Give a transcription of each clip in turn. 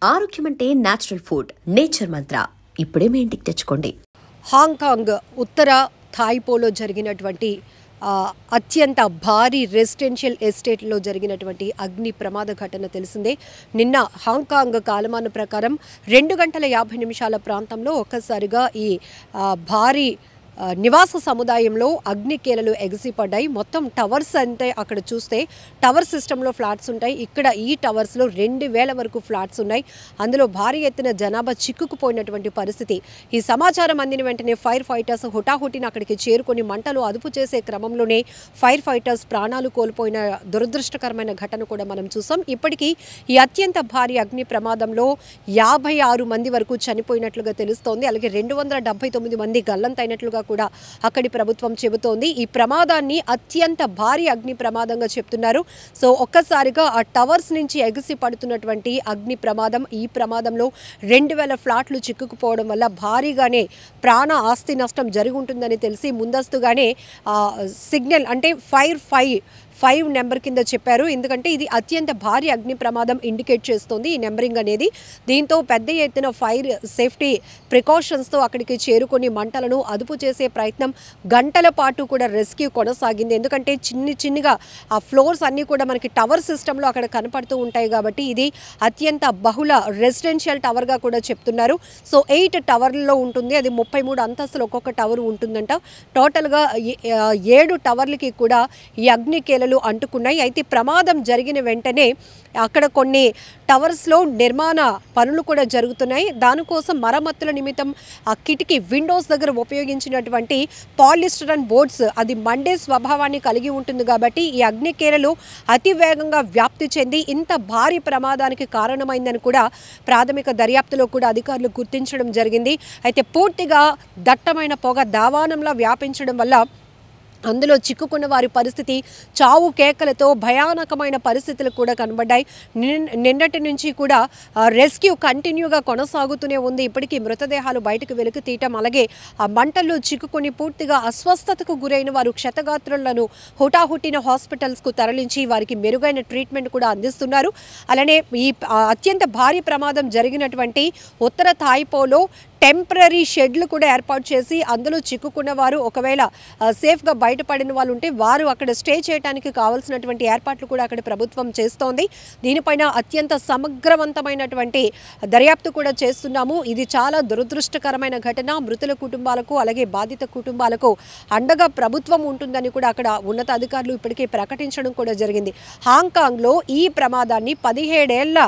ఆరోగ్యం అంటే natural food, nature మంత్ర. ఇప్పుడే మీ ఇంటికి తెచ్చుకోండి. హాంకాంగ్ ఉత్తర థాయిపోలో జరిగినటువంటి అత్యంత భారీ రెసిడెన్షియల్ ఎస్టేట్లో జరిగినటువంటి అగ్ని ప్రమాద ఘటన తెలిసిందే. నిన్న హాంకాంగ్ కాలమాన ప్రకారం 2 గంటల 50 నిమిషాల ప్రాంతంలో ఒక్కసారిగా ఈ భారీ నివాస సముదాయంలో అగ్నికేలలు ఎగిసిపడ్డాయి. మొత్తం టవర్స్ అంటే అక్కడ చూస్తే టవర్ సిస్టంలో ఫ్లాట్స్ ఉంటాయి. ఇక్కడ ఈ టవర్స్లో 2000 వరకు ఫ్లాట్స్ ఉన్నాయి. అందులో భారీ ఎత్తున జనాభా చిక్కుకుపోయినటువంటి పరిస్థితి. ఈ సమాచారం అందిన వెంటనే ఫైర్ ఫైటర్స్ హుటాహుటిన అక్కడికి చేరుకొని మంటలు అదుపు చేసే క్రమంలోనే ఫైర్ ఫైటర్స్ ప్రాణాలు కోల్పోయిన దురదృష్టకరమైన ఘటన కూడా మనం చూసాం. ఇప్పటికీ ఈ అత్యంత భారీ అగ్ని ప్రమాదంలో 56 మంది వరకు చనిపోయినట్లుగా తెలుస్తోంది. అలాగే 279 మంది గల్లంతైనట్లుగా కూడా అక్కడి ప్రభుత్వం చెబుతోంది. ఈ ప్రమాదాన్ని అత్యంత భారీ అగ్ని ప్రమాదంగా చెప్తున్నారు. సో ఒక్కసారిగా ఆ టవర్స్ నుంచి ఎగిసి పడుతున్నటువంటి అగ్ని ప్రమాదం, ఈ ప్రమాదంలో 2000 ఫ్లాట్లు చిక్కుకుపోవడం వల్ల భారీగానే ప్రాణ ఆస్తి నష్టం జరిగి ఉంటుందని తెలిసి ముందస్తుగానే సిగ్నల్ అంటే ఫైవ్ నెంబర్ కింద చెప్పారు. ఎందుకంటే ఇది అత్యంత భారీ అగ్ని ప్రమాదం ఇండికేట్ చేస్తుంది ఈ నెంబరింగ్ అనేది. దీంతో పెద్ద ఎత్తున ఫైర్ సేఫ్టీ ప్రికాషన్స్తో అక్కడికి చేరుకొని మంటలను అదుపు చేసే ప్రయత్నం గంటల పాటు కూడా రెస్క్యూ కొనసాగింది. ఎందుకంటే చిన్నగా ఆ ఫ్లోర్స్ అన్నీ కూడా మనకి టవర్ సిస్టంలో అక్కడ కనపడుతూ ఉంటాయి కాబట్టి ఇది అత్యంత బహుళ రెసిడెన్షియల్ టవర్గా కూడా చెప్తున్నారు. సో 8 టవర్లలో ఉంటుంది. అది 33 అంతస్తులు ఒక్కొక్క టవర్ ఉంటుందంట. టోటల్గా 7 టవర్లకి కూడా ఈ అగ్నికేలలు అంటుకున్నాయి. అయితే ప్రమాదం జరిగిన వెంటనే అక్కడ కొన్ని టవర్స్లో నిర్మాణ పనులు కూడా జరుగుతున్నాయి. దానికోసం మరమ్మతుల నిమిత్తం ఆ కిటికీ విండోస్ దగ్గర ఉపయోగించినటువంటి పాలిస్టరన్ బోర్డ్స్ అది మండే స్వభావాన్ని కలిగి ఉంటుంది కాబట్టి ఈ అగ్నికేలలు అతి వేగంగా వ్యాప్తి చెంది ఇంత భారీ ప్రమాదానికి కారణమైందని కూడా ప్రాథమిక దర్యాప్తులో కూడా అధికారులు గుర్తించడం జరిగింది. అయితే పూర్తిగా దట్టమైన పొగ దావానంలా వ్యాపించడం వల్ల అందులో చిక్కుకున్న వారి పరిస్థితి చావు కేకలతో భయానకమైన పరిస్థితులు కూడా కనబడ్డాయి. నిన్నటి నుంచి కూడా రెస్క్యూ కంటిన్యూగా కొనసాగుతూనే ఉంది. ఇప్పటికీ మృతదేహాలు బయటకు వెలికి తీయటం, అలాగే ఆ మంటల్లో చిక్కుకొని పూర్తిగా అస్వస్థతకు గురైన వారు క్షతగాత్రులను హుటాహుటిన హాస్పిటల్స్కు తరలించి వారికి మెరుగైన ట్రీట్మెంట్ కూడా అందిస్తున్నారు. అలానే ఈ అత్యంత భారీ ప్రమాదం జరిగినటువంటి ఉత్తర థాయిపోలో టెంపరీ షెడ్లు కూడా ఏర్పాటు చేసి అందులో చిక్కుకున్న వారు ఒకవేళ సేఫ్గా బయటపడిన వాళ్ళు ఉంటే వారు అక్కడ స్టే చేయడానికి కావాల్సినటువంటి ఏర్పాట్లు కూడా అక్కడ ప్రభుత్వం చేస్తోంది. దీనిపైన అత్యంత సమగ్రవంతమైనటువంటి దర్యాప్తు కూడా చేస్తున్నాము. ఇది చాలా దురదృష్టకరమైన ఘటన. మృతుల కుటుంబాలకు అలాగే బాధిత కుటుంబాలకు అండగా ప్రభుత్వం ఉంటుందని కూడా అక్కడ ఉన్నతాధికారులు ఇప్పటికే ప్రకటించడం కూడా జరిగింది. హాంకాంగ్లో ఈ ప్రమాదాన్ని 17 ఏళ్ల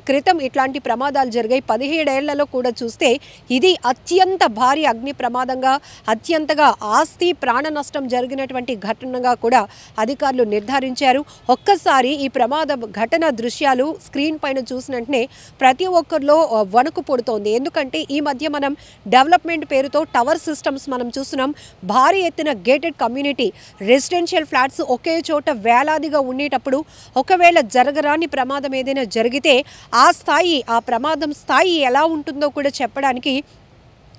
క్రితం ఇట్లాంటి ప్రమాదాలు జరిగాయి. 17 ఏళ్లలో కూడా చూస్తే ఇది అత్యంత భారీ అగ్ని ప్రమాదంగా అత్యంతగా ఆస్తి ప్రాణ నష్టం జరిగినటువంటి ఘటనగా కూడా అధికారులు నిర్ధారించారు. ఒక్కసారి ఈ ప్రమాద ఘటన దృశ్యాలు స్క్రీన్ పైన చూసినట్నే ప్రతి ఒక్కరిలో వణుకు పుడుతోంది. ఎందుకంటే ఈ మధ్య మనం డెవలప్మెంట్ పేరుతో టవర్ సిస్టమ్స్ మనం చూస్తున్నాం. భారీ ఎత్తున గేటెడ్ కమ్యూనిటీ రెసిడెన్షియల్ ఫ్లాట్స్ ఒకే చోట వేలాదిగా ఉండేటప్పుడు ఒకవేళ జరగరాని ప్రమాదం ఏదైనా జరిగితే ఆ ప్రమాదం స్థాయి ఎలా ఉంటుందో కూడా చెప్పడానికి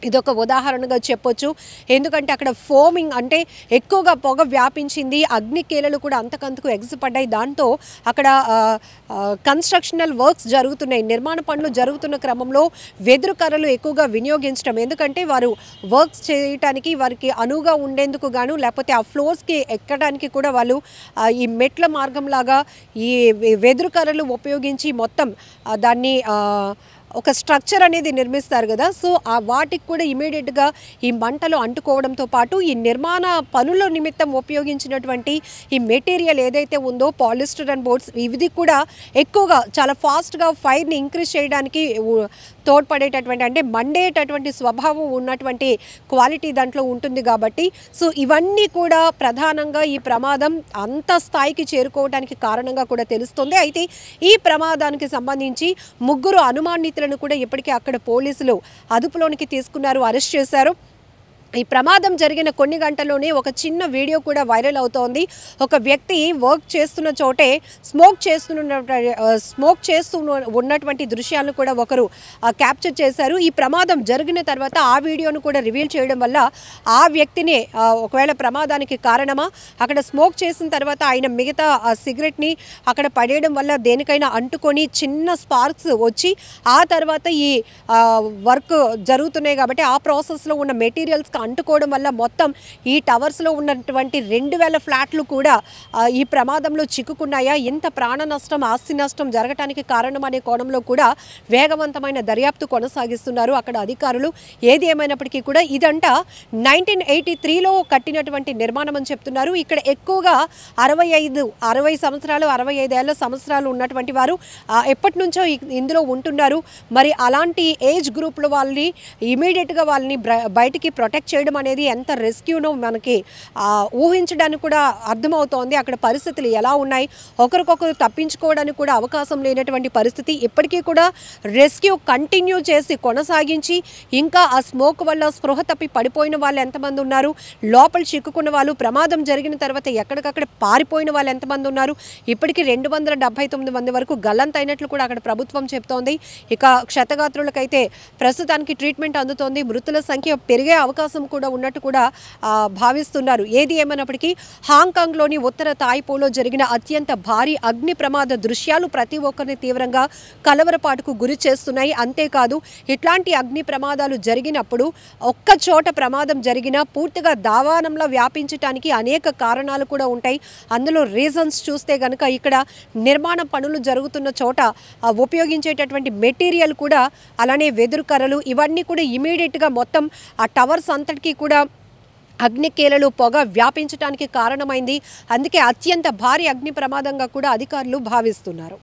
ఇదొక ఉదాహరణగా చెప్పొచ్చు. ఎందుకంటే అక్కడ ఫోమింగ్ అంటే ఎక్కువగా పొగ వ్యాపించింది. అగ్నికేలలు కూడా అంతకంతకు ఎగిసిపడ్డాయి. దాంతో అక్కడ కన్స్ట్రక్షనల్ వర్క్స్ జరుగుతున్నాయి. నిర్మాణ పనులు జరుగుతున్న క్రమంలో వెదురు కర్రలు ఎక్కువగా వినియోగించడం, ఎందుకంటే వారు వర్క్స్ చేయడానికి వారికి అనువుగా ఉండేందుకు గాను లేకపోతే ఆ ఫ్లోర్స్కి ఎక్కడానికి కూడా వాళ్ళు ఈ మెట్ల మార్గంలాగా ఈ వెదురు కర్రలు ఉపయోగించి మొత్తం దాన్ని ఒక స్ట్రక్చర్ అనేది నిర్మిస్తారు కదా. సో వాటికి కూడా ఇమీడియట్గా ఈ మంటలు అంటుకోవడంతో పాటు ఈ నిర్మాణ పనుల నిమిత్తం ఉపయోగించినటువంటి ఈ మెటీరియల్ ఏదైతే ఉందో పాలిస్టరన్ బోర్డ్స్, ఇవి కూడా ఎక్కువగా చాలా ఫాస్ట్గా ఫైర్ని ఇంక్రీజ్ చేయడానికి తోడ్పడేటటువంటి అంటే మండేటటువంటి స్వభావం ఉన్నటువంటి క్వాలిటీ దాంట్లో ఉంటుంది కాబట్టి సో ఇవన్నీ కూడా ప్రధానంగా ఈ ప్రమాదం అంత స్థాయికి చేరుకోవడానికి కారణంగా కూడా తెలుస్తుంది. అయితే ఈ ప్రమాదానికి సంబంధించి 3 అనుమానితులను కూడా ఇప్పటికే అక్కడ పోలీసులు అదుపులోనికి తీసుకున్నారు, అరెస్ట్ చేశారు. ఈ ప్రమాదం జరిగిన కొన్ని గంటల్లోనే ఒక చిన్న వీడియో కూడా వైరల్ అవుతోంది. ఒక వ్యక్తి వర్క్ చేస్తున్న చోటే స్మోక్ చేస్తూ ఉన్నటువంటి దృశ్యాలను కూడా ఒకరు క్యాప్చర్ చేశారు. ఈ ప్రమాదం జరిగిన తర్వాత ఆ వీడియోను కూడా రివీల్ చేయడం వల్ల ఆ వ్యక్తినే ఒకవేళ ప్రమాదానికి కారణమా, అక్కడ స్మోక్ చేసిన తర్వాత ఆయన మిగతా సిగరెట్ని అక్కడ పడేయడం వల్ల దేనికైనా అంటుకొని చిన్న స్పార్క్స్ వచ్చి ఆ తర్వాత ఈ వర్క్ జరుగుతున్నాయి కాబట్టి ఆ ప్రాసెస్లో ఉన్న మెటీరియల్స్ అంటుకోవడం వల్ల మొత్తం ఈ టవర్స్లో ఉన్నటువంటి 2000 ఫ్లాట్లు కూడా ఈ ప్రమాదంలో చిక్కుకున్నాయా, ఇంత ప్రాణ నష్టం ఆస్తి నష్టం జరగటానికి కారణం అనే కోణంలో కూడా వేగవంతమైన దర్యాప్తు కొనసాగిస్తున్నారు అక్కడ అధికారులు. ఏది ఏమైనప్పటికీ కూడా ఇదంట 1983లో కట్టినటువంటి నిర్మాణం అని చెప్తున్నారు. ఇక్కడ ఎక్కువగా 60 సంవత్సరాలు 65 సంవత్సరాలు ఉన్నటువంటి వారు ఎప్పటి నుంచో ఇందులో ఉంటున్నారు. మరి అలాంటి ఏజ్ గ్రూప్లో వాళ్ళని ఇమీడియట్గా వాళ్ళని బయటికి ప్రొటెక్ట్ చేయడం అనేది ఎంత రెస్క్యూనో మనకి ఊహించడానికి కూడా అర్థమవుతోంది. అక్కడ పరిస్థితులు ఎలా ఉన్నాయి, ఒకరికొకరు తప్పించుకోవడానికి కూడా అవకాశం లేనటువంటి పరిస్థితి. ఇప్పటికీ కూడా రెస్క్యూ కంటిన్యూ చేసి కొనసాగించి ఇంకా ఆ స్మోక్ వల్ల స్పృహ తప్పి పడిపోయిన వాళ్ళు ఎంతమంది ఉన్నారు, లోపల చిక్కుకున్న వాళ్ళు, ప్రమాదం జరిగిన తర్వాత ఎక్కడికక్కడ పారిపోయిన వాళ్ళు ఎంతమంది ఉన్నారు, ఇప్పటికీ 279 మంది వరకు గల్లంతైనట్లు కూడా అక్కడ ప్రభుత్వం చెప్తోంది. ఇక క్షతగాత్రులకైతే ప్రస్తుతానికి ట్రీట్మెంట్ అందుతోంది. మృతుల సంఖ్య పెరిగే అవకాశం కూడా ఉన్నట్టు కూడా భావిస్తున్నారు. ఏది ఏమైనప్పటికీ హాంకాంగ్లోని ఉత్తర తాయిపోలో జరిగిన అత్యంత భారీ అగ్ని ప్రమాద దృశ్యాలు ప్రతి ఒక్కరిని తీవ్రంగా కలవరపాటుకు గురి చేస్తున్నాయి. అంతేకాదు ఇట్లాంటి అగ్ని ప్రమాదాలు జరిగినప్పుడు ఒక్క చోట ప్రమాదం జరిగినా పూర్తిగా దావానంలో వ్యాపించడానికి అనేక కారణాలు కూడా ఉంటాయి. అందులో రీజన్స్ చూస్తే కనుక ఇక్కడ నిర్మాణ పనులు జరుగుతున్న చోట ఉపయోగించేటటువంటి మెటీరియల్ కూడా, అలానే వెదురు కర్రలు, ఇవన్నీ కూడా ఇమీడియట్గా మొత్తం ఆ టవర్స్ అంతటికీ కూడా అగ్నికేలలు పొగ వ్యాపించడానికి కారణమైంది. అందుకే అత్యంత భారీ అగ్ని ప్రమాదంగా కూడా అధికారులు భావిస్తున్నారు.